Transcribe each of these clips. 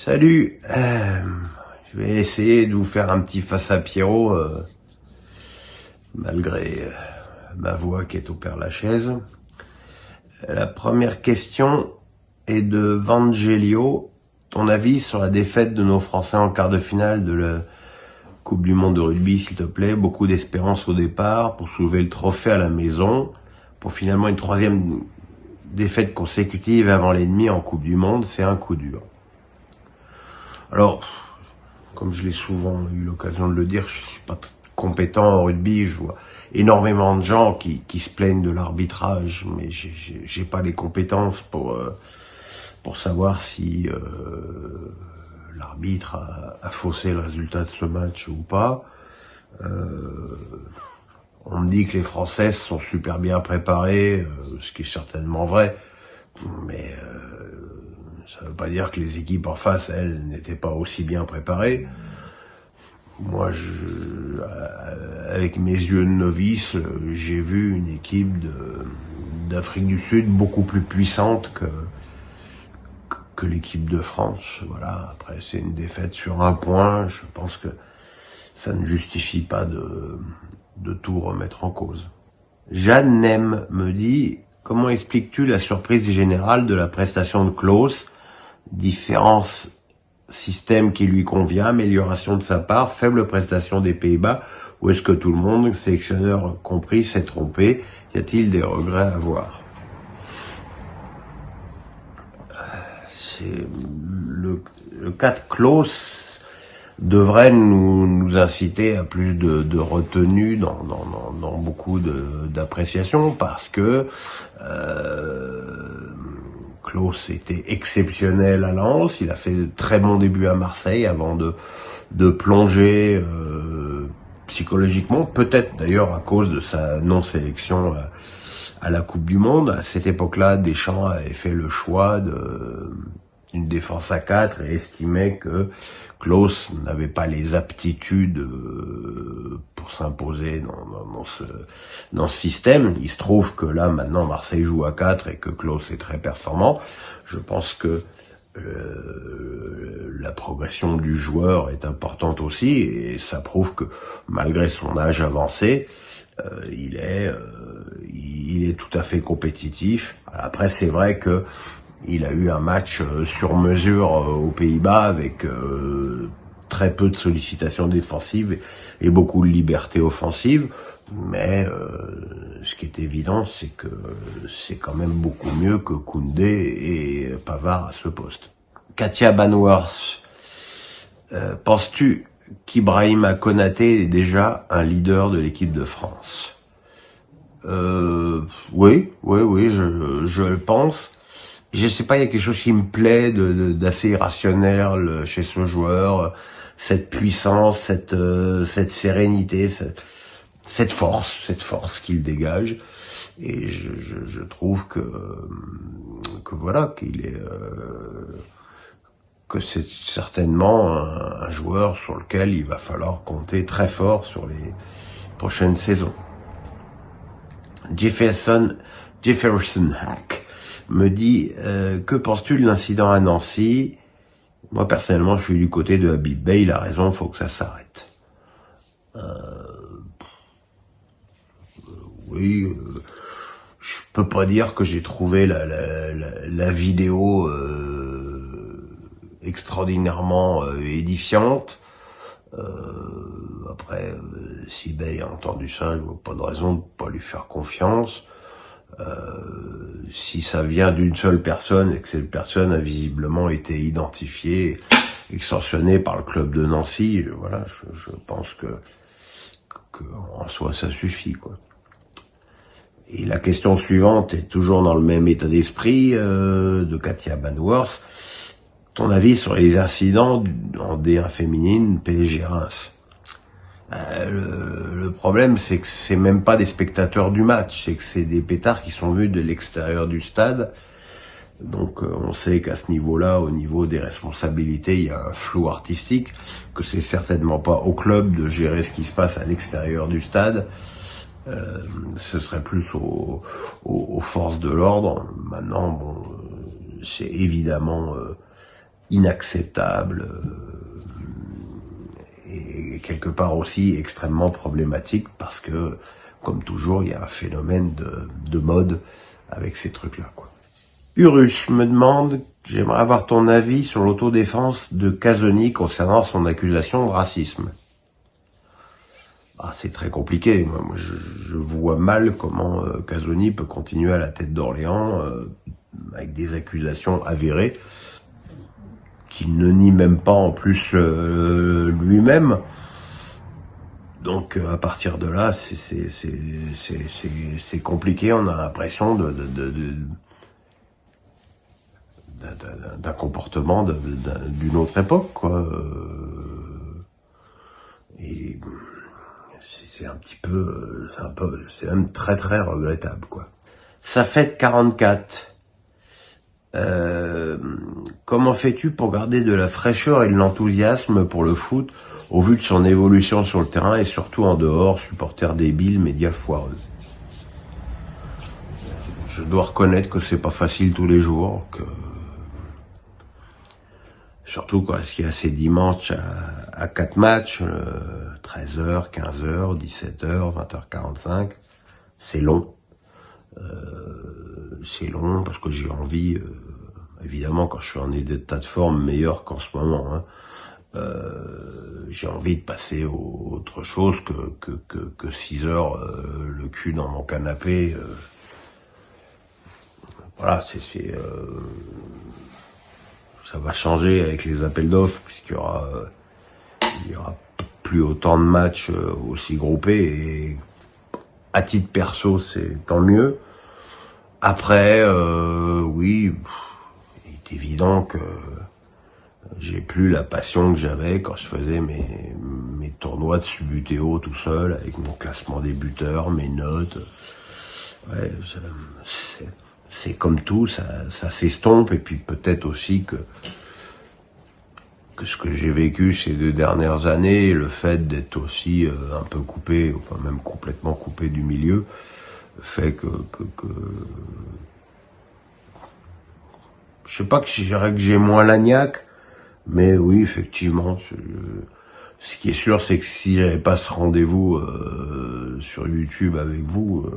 Salut, je vais essayer de vous faire un petit face à Pierrot, malgré ma voix qui est au Père-Lachaise. La première question est de Vangelio. Ton avis sur la défaite de nos Français en quart de finale de la Coupe du Monde de rugby, s'il te plaît. Beaucoup d'espérance au départ pour soulever le trophée à la maison, pour finalement une troisième défaite consécutive avant l'ennemi en Coupe du Monde, c'est un coup dur. Alors, comme je l'ai souvent eu l'occasion de le dire, je suis pas compétent en rugby, je vois énormément de gens qui se plaignent de l'arbitrage, mais j'ai pas les compétences pour savoir si l'arbitre a faussé le résultat de ce match ou pas. On me dit que les Françaises sont super bien préparées, ce qui est certainement vrai, mais ça veut pas dire que les équipes en face, elles, n'étaient pas aussi bien préparées. Moi, avec mes yeux de novice, j'ai vu une équipe d'Afrique du Sud beaucoup plus puissante que l'équipe de France. Voilà. Après, c'est une défaite sur un point. Je pense que ça ne justifie pas de tout remettre en cause. Jeanne Nem me dit: comment expliques-tu la surprise générale de la prestation de Klose? Différence système qui lui convient, amélioration de sa part, faible prestation des Pays-Bas, ou est-ce que tout le monde, sélectionneur compris, s'est trompé? Y a-t-il des regrets à avoir? C'est le cas de Klose devrait nous inciter à plus de retenue dans beaucoup d'appréciation, parce que Klose était exceptionnel à Lens, il a fait de très bons débuts à Marseille avant de plonger psychologiquement, peut-être d'ailleurs à cause de sa non-sélection à la Coupe du Monde. À cette époque-là, Deschamps avait fait le choix d'une défense à 4 et estimait que Klose n'avait pas les aptitudes pour s'imposer dans ce système. Il se trouve que là, maintenant, Marseille joue à 4 et que Klose est très performant. Je pense que la progression du joueur est importante aussi, et ça prouve que malgré son âge avancé, il est tout à fait compétitif. Après, c'est vrai que il a eu un match sur mesure aux Pays-Bas avec très peu de sollicitations défensives et beaucoup de liberté offensive. Mais ce qui est évident, c'est que c'est quand même beaucoup mieux que Koundé et Pavard à ce poste. Katia Banworth, penses-tu qu'Ibrahima Konaté est déjà un leader de l'équipe de France? Oui, je le pense. Je sais pas, il y a quelque chose qui me plaît d'assez irrationnel chez ce joueur, cette puissance, cette sérénité, cette force qu'il dégage, et je trouve que voilà, que c'est certainement un joueur sur lequel il va falloir compter très fort sur les prochaines saisons. Jefferson Hack me dit que penses-tu de l'incident à Nancy? Moi personnellement, je suis du côté de Habib Beye, il a raison, faut que ça s'arrête. Oui, je peux pas dire que j'ai trouvé la vidéo extraordinairement édifiante. Après, si Beye a entendu ça, je vois pas de raison de pas lui faire confiance. Si ça vient d'une seule personne et que cette personne a visiblement été identifiée et sanctionnée par le club de Nancy, voilà, je pense que en soi ça suffit, quoi. Et la question suivante est toujours dans le même état d'esprit, de Katia Banworth. Ton avis sur les incidents en D1 féminine PSG Reims? Le problème, c'est que c'est même pas des spectateurs du match, c'est que c'est des pétards qui sont vus de l'extérieur du stade. Donc on sait qu'à ce niveau-là, au niveau des responsabilités, il y a un flou artistique, que c'est certainement pas au club de gérer ce qui se passe à l'extérieur du stade. Ce serait plus aux forces de l'ordre. Maintenant, bon, c'est évidemment inacceptable et quelque part aussi extrêmement problématique parce que, comme toujours, il y a un phénomène de mode avec ces trucs-là, quoi. Urus me demande, j'aimerais avoir ton avis sur l'autodéfense de Casoni concernant son accusation de racisme. Ah, c'est très compliqué. Moi je vois mal comment Casoni peut continuer à la tête d'Orléans avec des accusations avérées qu'il ne nie même pas en plus lui-même. Donc à partir de là, c'est compliqué. On a l'impression d'un comportement d'une autre époque, quoi. Et c'est c'est même très très regrettable, quoi. Ça fait 44. Comment fais-tu pour garder de la fraîcheur et de l'enthousiasme pour le foot au vu de son évolution sur le terrain et surtout en dehors, supporter débile, médias foireux? Je dois reconnaître que c'est pas facile tous les jours, que surtout quand il y a ces dimanches à 4 matchs, 13h, 15h, 17h, 20h45, c'est long. C'est long parce que j'ai envie, évidemment quand je suis en état de forme meilleur qu'en ce moment, hein, j'ai envie de passer à autre chose que 6 heures le cul dans mon canapé. Voilà, ça va changer avec les appels d'offres puisqu'il y aura plus autant de matchs aussi groupés et à titre perso c'est tant mieux. Après, oui, il est évident que j'ai plus la passion que j'avais quand je faisais mes tournois de Subbuteo tout seul avec mon classement des buteurs, mes notes. Ouais, c'est comme tout, ça s'estompe et puis peut-être aussi que ce que j'ai vécu ces 2 dernières années, le fait d'être aussi un peu coupé, enfin même complètement coupé du milieu, fait que je sais pas que je dirais que j'ai moins la niaque, mais oui, effectivement, ce qui est sûr, c'est que si j'avais pas ce rendez-vous sur YouTube avec vous,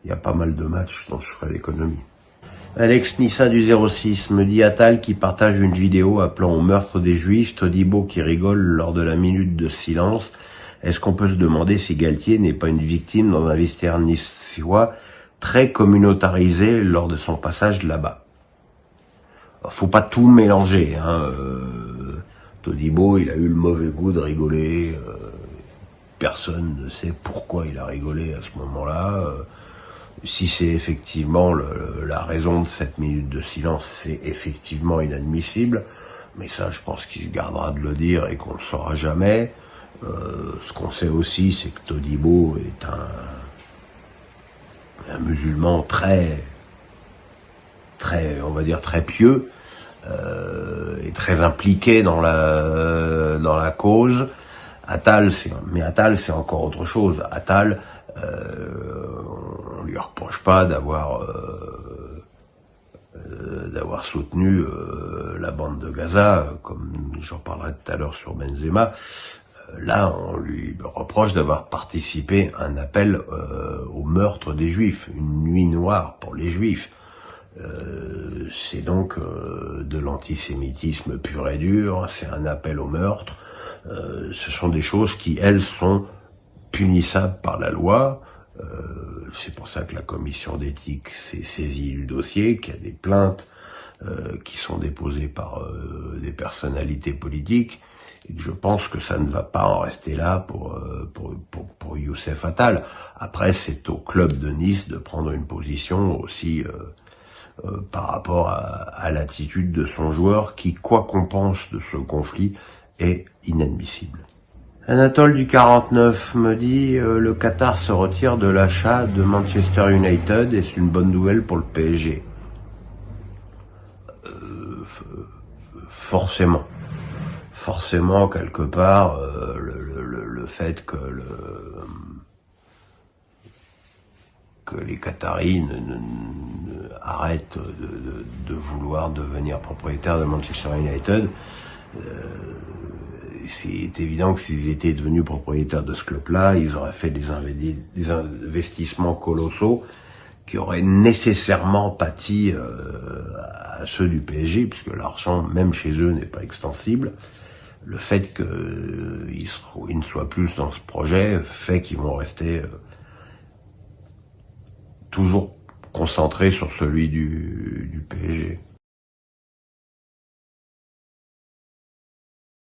il y a pas mal de matchs dont je ferais l'économie. Alex Nissa du 06 me dit Attal qui partage une vidéo appelant au meurtre des Juifs, Todibo qui rigole lors de la minute de silence. Est-ce qu'on peut se demander si Galtier n'est pas une victime dans un vestiaire niçois très communautarisé lors de son passage là-bas? Faut pas tout mélanger, hein. Todibo, il a eu le mauvais goût de rigoler. Personne ne sait pourquoi il a rigolé à ce moment-là. Si c'est effectivement la raison de cette minute de silence, c'est effectivement inadmissible. Mais ça, je pense qu'il se gardera de le dire et qu'on ne le saura jamais. Ce qu'on sait aussi, c'est que Todibo est un musulman très, on va dire très pieux, et très impliqué dans la cause. Attal, c'est encore autre chose. Attal, on lui reproche pas d'avoir soutenu la bande de Gaza, comme j'en parlerai tout à l'heure sur Benzema. Là, on lui reproche d'avoir participé à un appel au meurtre des Juifs, une nuit noire pour les Juifs. C'est donc de l'antisémitisme pur et dur, c'est un appel au meurtre. Ce sont des choses qui, elles, sont punissables par la loi. C'est pour ça que la commission d'éthique s'est saisie du dossier, qu'il y a des plaintes qui sont déposées par des personnalités politiques, et que je pense que ça ne va pas en rester là pour Youssef Attal. Après, c'est au club de Nice de prendre une position aussi par rapport à l'attitude de son joueur qui, quoi qu'on pense de ce conflit, est inadmissible. Anatole du 49 me dit le Qatar se retire de l'achat de Manchester United et c'est une bonne nouvelle pour le PSG. Forcément quelque part le fait que les Qataris arrête de vouloir devenir propriétaire de Manchester United. C'est évident que s'ils étaient devenus propriétaires de ce club-là, ils auraient fait des investissements colossaux qui auraient nécessairement pâti à ceux du PSG, puisque l'argent, même chez eux, n'est pas extensible. Le fait qu'ils ne soient plus dans ce projet fait qu'ils vont rester toujours concentrés sur celui du PSG.